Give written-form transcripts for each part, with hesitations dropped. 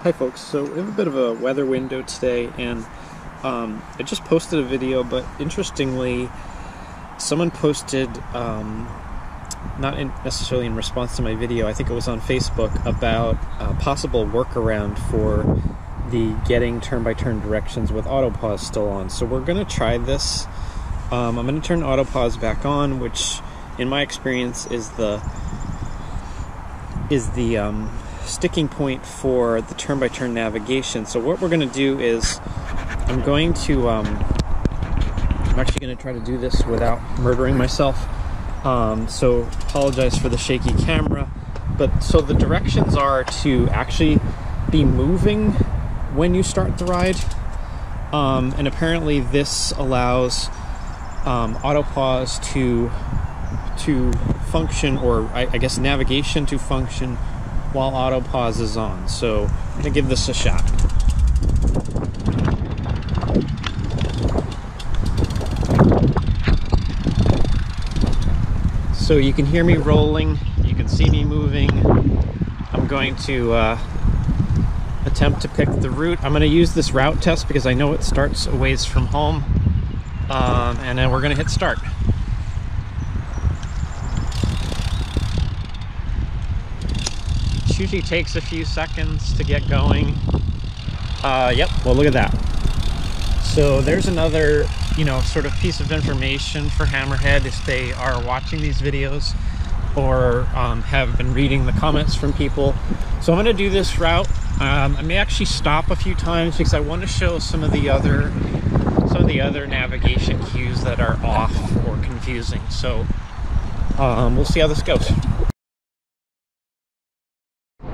Hi folks, so we have a bit of a weather window today, and I just posted a video, but interestingly someone posted, not necessarily in response to my video, I think it was on Facebook, about a possible workaround for the getting turn-by-turn directions with auto pause still on. So we're going to try this. I'm going to turn auto pause back on, which in my experience is the sticking point for the turn-by-turn navigation. So what we're going to do is I'm actually going to try to do this without murdering myself. So apologize for the shaky camera, but so the directions are to actually be moving when you start the ride, and apparently this allows auto pause to function, or I guess navigation to function while auto pause is on. So I'm gonna give this a shot. So you can hear me rolling, you can see me moving. I'm going to attempt to pick the route. I'm going to use this route test because I know it starts a ways from home, and then we're going to hit start. It usually takes a few seconds to get going. Yep, well, look at that. So there's another, sort of piece of information for Hammerhead if they are watching these videos or have been reading the comments from people. So I'm going to do this route. I may actually stop a few times because I want to show some of the other navigation cues that are off or confusing. So we'll see how this goes.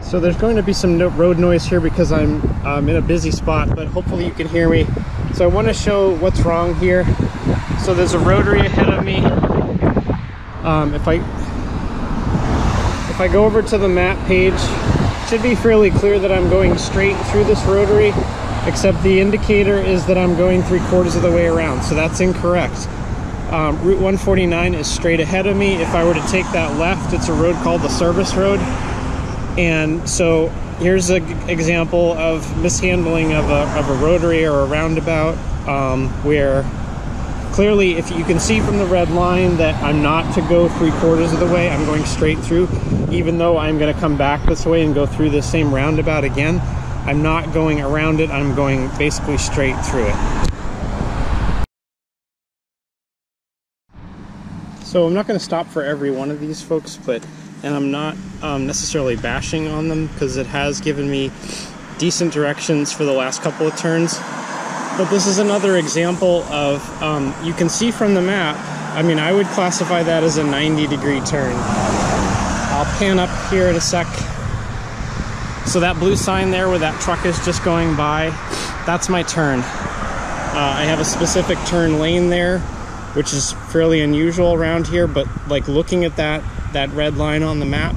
So there's going to be some road noise here because I'm in a busy spot, but hopefully you can hear me. So I want to show what's wrong here. So there's a rotary ahead of me. If I go over to the map page, it should be fairly clear that I'm going straight through this rotary, except the indicator is that I'm going 3/4 of the way around, so that's incorrect. Route 149 is straight ahead of me. If I were to take that left, it's a road called the service road. And so here's an example of mishandling of a rotary or a roundabout, where clearly, if you can see from the red line that I'm not to go 3/4 of the way, I'm going straight through, even though I'm going to come back this way and go through the same roundabout again. I'm not going around it, I'm going basically straight through it. So I'm not going to stop for every one of these folks, and I'm not necessarily bashing on them because it has given me decent directions for the last couple of turns. But this is another example of, you can see from the map, I mean, I would classify that as a 90-degree turn. I'll pan up here in a sec. So that blue sign there where that truck is just going by, that's my turn. I have a specific turn lane there, which is fairly unusual around here, but like looking at that red line on the map,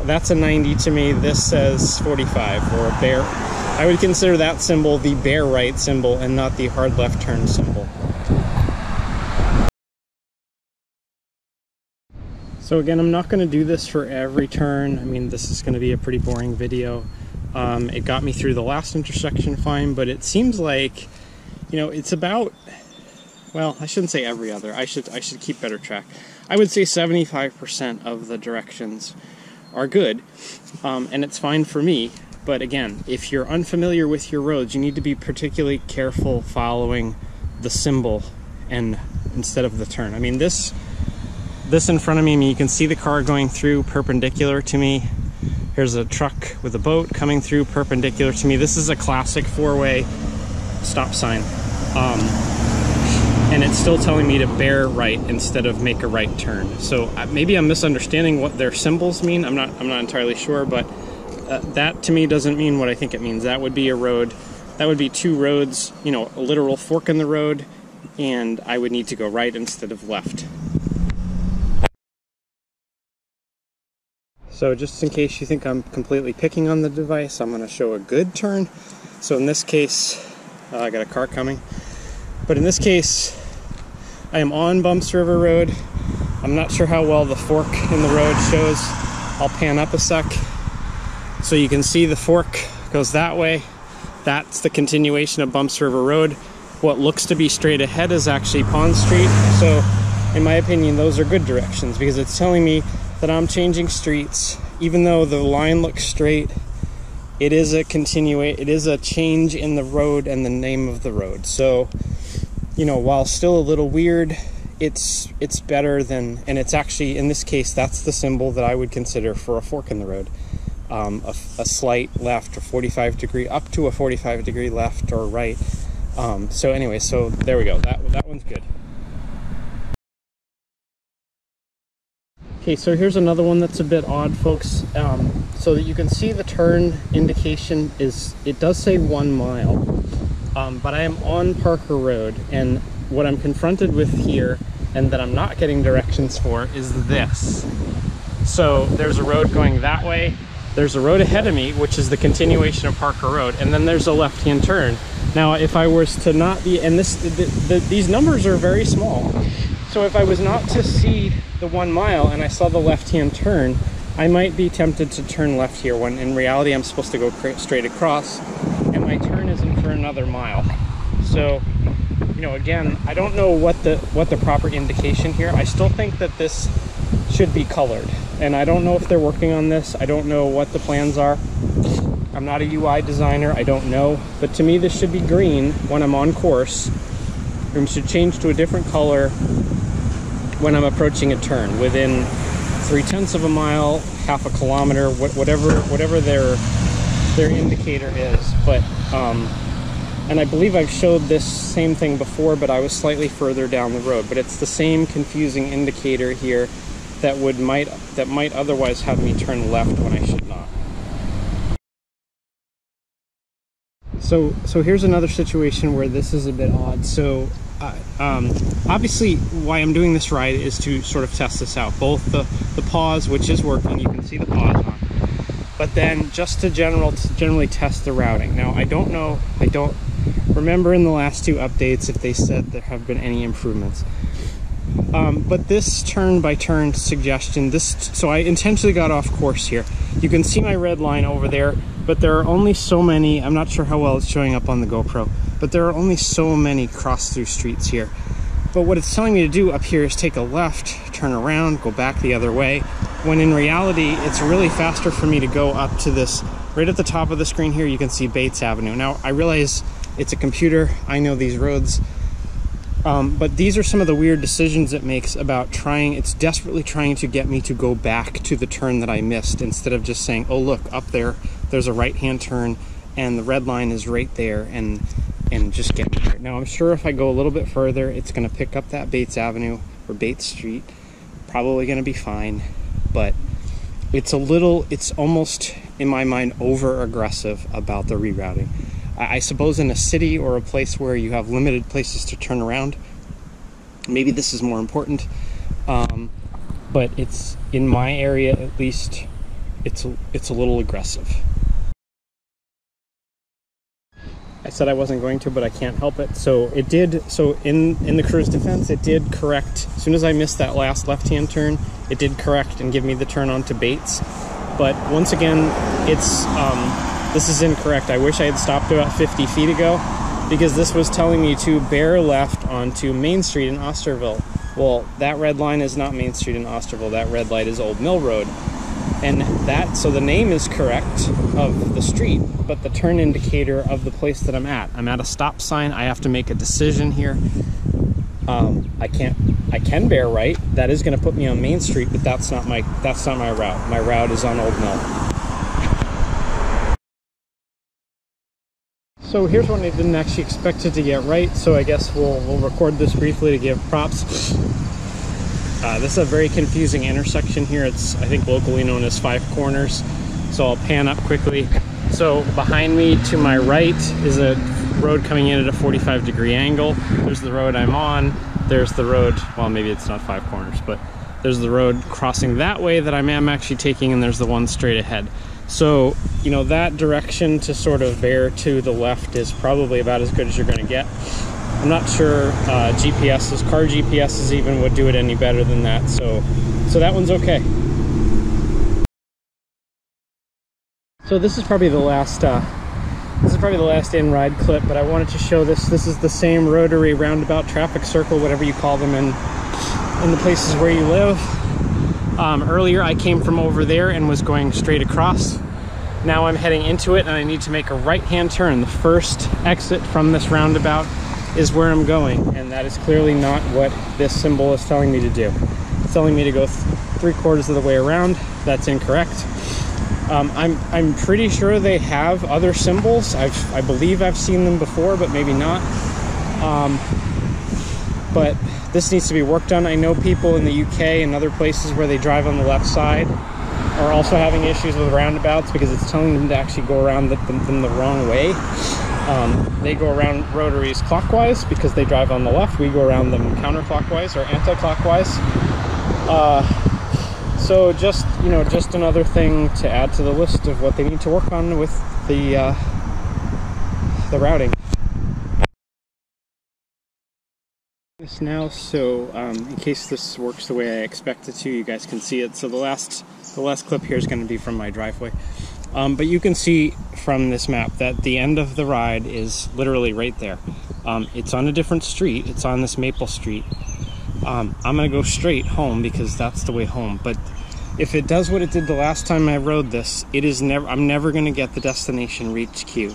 that's a 90 to me. This says 45, or a bear. I would consider that symbol the bear right symbol and not the hard left turn symbol. So again, I'm not going to do this for every turn. I mean, this is going to be a pretty boring video. It got me through the last intersection fine, but it seems like, it's about, well, I shouldn't say every other. I should keep better track. I would say 75% of the directions are good, and it's fine for me. But again, if you're unfamiliar with your roads, you need to be particularly careful following the symbol and instead of the turn. I mean, this in front of me, you can see the car going through perpendicular to me. Here's a truck with a boat coming through perpendicular to me. This is a classic four-way stop sign. And it's still telling me to bear right instead of make a right turn. So maybe I'm misunderstanding what their symbols mean. I'm not entirely sure, but that to me doesn't mean what I think it means. That would be a road. That would be two roads, a literal fork in the road, and I would need to go right instead of left. So just in case you think I'm completely picking on the device, I'm going to show a good turn. So in this case, I got a car coming. But in this case, I am on Bumps River Road. I'm not sure how well the fork in the road shows. I'll pan up a sec. So you can see the fork goes that way. That's the continuation of Bumps River Road. What looks to be straight ahead is actually Pond Street. So in my opinion, those are good directions because it's telling me that I'm changing streets. Even though the line looks straight, it is a change in the road and the name of the road. So, you know, while still a little weird, it's better than, and it's actually, in this case, that's the symbol that I would consider for a fork in the road. A slight left or 45 degree, up to a 45 degree left or right. So anyway, so there we go. That one's good. Okay, so here's another one that's a bit odd, folks. So that you can see the turn indication it does say 1 mile, but I am on Parker Road, and what I'm confronted with here, and that I'm not getting directions for, is this. So there's a road going that way. There's a road ahead of me, which is the continuation of Parker Road, and then there's a left-hand turn. Now, if I was to not be, and these numbers are very small, so if I was not to see the 1 mile and I saw the left-hand turn, I might be tempted to turn left here, when in reality I'm supposed to go straight across, and my turn isn't for another mile. So, you know, again, I don't know what the proper indication here. I still think that this should be colored, and I don't know if they're working on this. I don't know what the plans are. I'm not a UI designer, I don't know, but to me this should be green when I'm on course, and should change to a different color when I'm approaching a turn, within 3/10 of a mile, half a kilometer, whatever their indicator is. But and I believe I've showed this same thing before, but I was slightly further down the road. But it's the same confusing indicator here that might otherwise have me turn left when I should not. So here's another situation where this is a bit odd. So obviously why I'm doing this ride is to sort of test this out. Both the pause, which is working, you can see the pause on, but then just to generally test the routing. Now I don't remember in the last 2 updates if they said there have been any improvements. But this turn-by-turn suggestion, so I intentionally got off course here. You can see my red line over there, but there are only so many, I'm not sure how well it's showing up on the GoPro, but there are only so many cross-through streets here. But what it's telling me to do up here is take a left, turn around, go back the other way, when in reality, it's really faster for me to go up to this. Right at the top of the screen here, you can see Bates Avenue. Now, I realize it's a computer, I know these roads, but these are some of the weird decisions it makes about it's desperately trying to get me to go back to the turn that I missed, instead of just saying, oh look, up there's a right-hand turn, and the red line is right there, and just get me there. Now, I'm sure if I go a little bit further, it's gonna pick up that Bates Avenue, or Bates Street, probably gonna be fine, but it's almost, in my mind, over-aggressive about the rerouting. I suppose in a city or a place where you have limited places to turn around, maybe this is more important, but it's, in my area at least, it's a little aggressive. I said I wasn't going to, but I can't help it. So it did, so in the Karoo's defense, it did correct. As soon as I missed that last left-hand turn, it did correct and give me the turn onto Bates. But once again, this is incorrect. I wish I had stopped about 50 feet ago, because this was telling me to bear left onto Main Street in Osterville. Well, that red line is not Main Street in Osterville. That red light is Old Mill Road. And so the name is correct of the street, but the turn indicator of the place that I'm at a stop sign. I have to make a decision here. I can bear right. That is going to put me on Main Street, but that's not my route. My route is on Old Mill. So here's one I didn't actually expect it to get right, so I guess we'll record this briefly to give props. This is a very confusing intersection here. It's, I think, locally known as Five Corners, so I'll pan up quickly. So behind me to my right is a road coming in at a 45-degree angle. There's the road I'm on. There's the road, well, maybe it's not Five Corners, but there's the road crossing that way that I am actually taking, and there's the one straight ahead. So, you know, that direction to sort of bear to the left is probably about as good as you're going to get. I'm not sure car GPSs even would do it any better than that, so that one's okay. So this is probably the last This is probably the last in-ride clip, but I wanted to show this. This is the same rotary roundabout, traffic circle, whatever you call them in the places where you live. Earlier I came from over there and was going straight across. Now I'm heading into it and I need to make a right-hand turn. The first exit from this roundabout is where I'm going, and that is clearly not what this symbol is telling me to do. It's telling me to go 3/4 of the way around. That's incorrect. I'm pretty sure they have other symbols. I believe I've seen them before, but maybe not. But this needs to be worked on. I know people in the UK and other places where they drive on the left side are also having issues with roundabouts because it's telling them to actually go around them the wrong way. They go around rotaries clockwise because they drive on the left. We go around them counterclockwise or anti-clockwise. So just, you know, just another thing to add to the list of what they need to work on with the routing. This now, so in case this works the way I expect it to, you guys can see it. So the last clip here is going to be from my driveway. But you can see from this map that the end of the ride is literally right there. It's on a different street. It's on this Maple Street. I'm going to go straight home because that's the way home. But if it does what it did the last time I rode this, I'm never going to get the destination reach Q.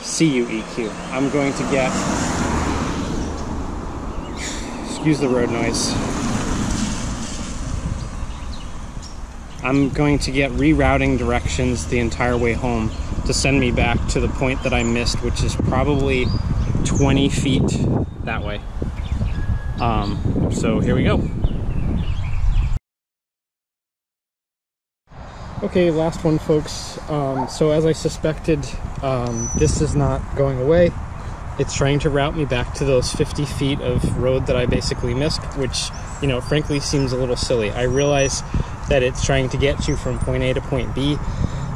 C-U-E-Q. I'm going to get... Excuse the road noise. I'm going to get rerouting directions the entire way home to send me back to the point that I missed, which is probably 20 feet that way. So here we go. Okay, last one, folks. So as I suspected, this is not going away. It's trying to route me back to those 50 feet of road that I basically missed, which, you know, frankly seems a little silly. I realize that it's trying to get you from point A to point B,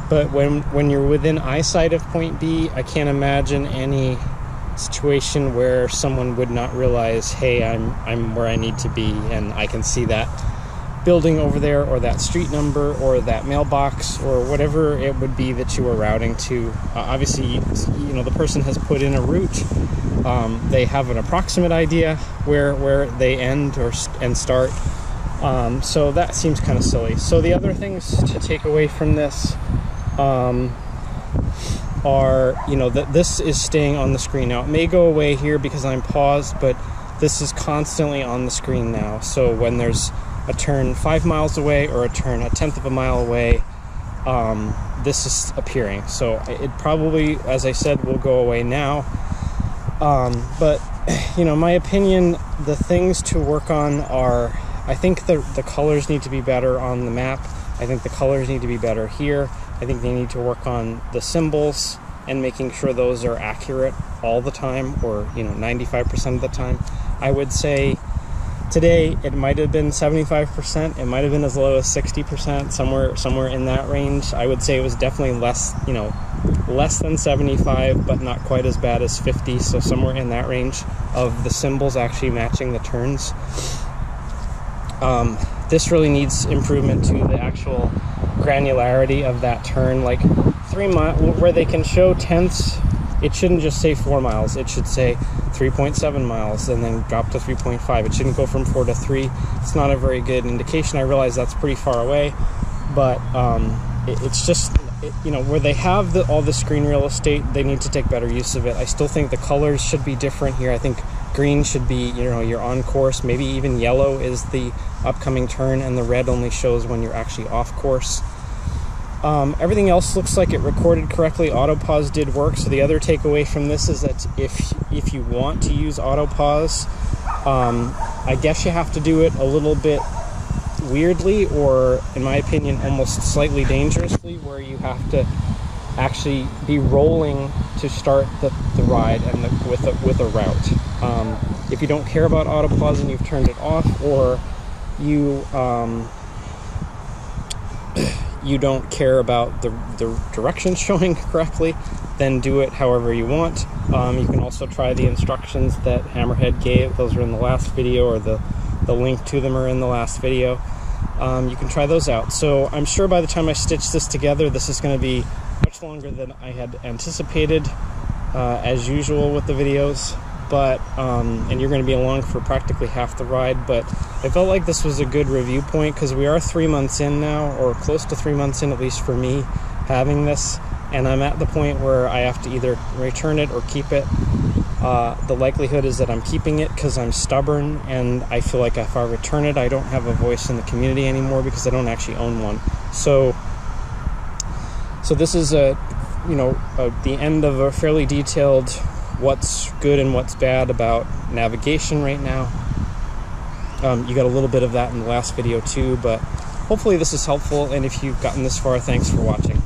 but when you're within eyesight of point B, I can't imagine any situation where someone would not realize, hey, I'm where I need to be, and I can see that building over there, or that street number, or that mailbox, or whatever it would be that you were routing to. Obviously, you know, the person has put in a route. They have an approximate idea where they end and start. So that seems kind of silly. So the other things to take away from this are, you know, that this is staying on the screen. Now, it may go away here because I'm paused, but this is constantly on the screen now. So when there's a turn 5 miles away or a turn 1/10 of a mile away, this is appearing. So it probably, as I said, will go away now. But, you know, my opinion, the things to work on are, I think the colors need to be better on the map. I think the colors need to be better here. I think they need to work on the symbols and making sure those are accurate all the time, or, you know, 95% of the time. I would say today it might have been 75%. It might have been as low as 60%, somewhere in that range. I would say it was definitely less, you know, less than 75, but not quite as bad as 50. So somewhere in that range of the symbols actually matching the turns. This really needs improvement to the actual granularity of that turn. Like 3 miles, where they can show tenths, it shouldn't just say 4 miles. It should say 3.7 miles and then drop to 3.5. It shouldn't go from 4 to 3. It's not a very good indication. I realize that's pretty far away, but it's just, you know, where they have all the screen real estate, they need to take better use of it. I still think the colors should be different here. I think green should be, you know, you're on course. Maybe even yellow is the upcoming turn, and the red only shows when you're actually off course. Everything else looks like it recorded correctly. Auto pause did work. So the other takeaway from this is that if you want to use auto pause, I guess you have to do it a little bit weirdly, or in my opinion almost slightly dangerously, where you have to actually be rolling to start the ride and with a route. If you don't care about auto pause and you've turned it off, or you don't care about the directions showing correctly, then do it however you want. You can also try the instructions that Hammerhead gave. Those are in the last video, or the link to them are in the last video. You can try those out. So I'm sure by the time I stitch this together, this is going to be much much longer than I had anticipated, as usual with the videos, but and you're going to be along for practically half the ride, but I felt like this was a good review point because we are 3 months in now, or close to 3 months in, at least for me, having this, and I'm at the point where I have to either return it or keep it. The likelihood is that I'm keeping it because I'm stubborn, and I feel like if I return it, I don't have a voice in the community anymore because I don't actually own one. So this is the end of a fairly detailed what's good and what's bad about navigation right now. You got a little bit of that in the last video too, but hopefully this is helpful, and if you've gotten this far, thanks for watching.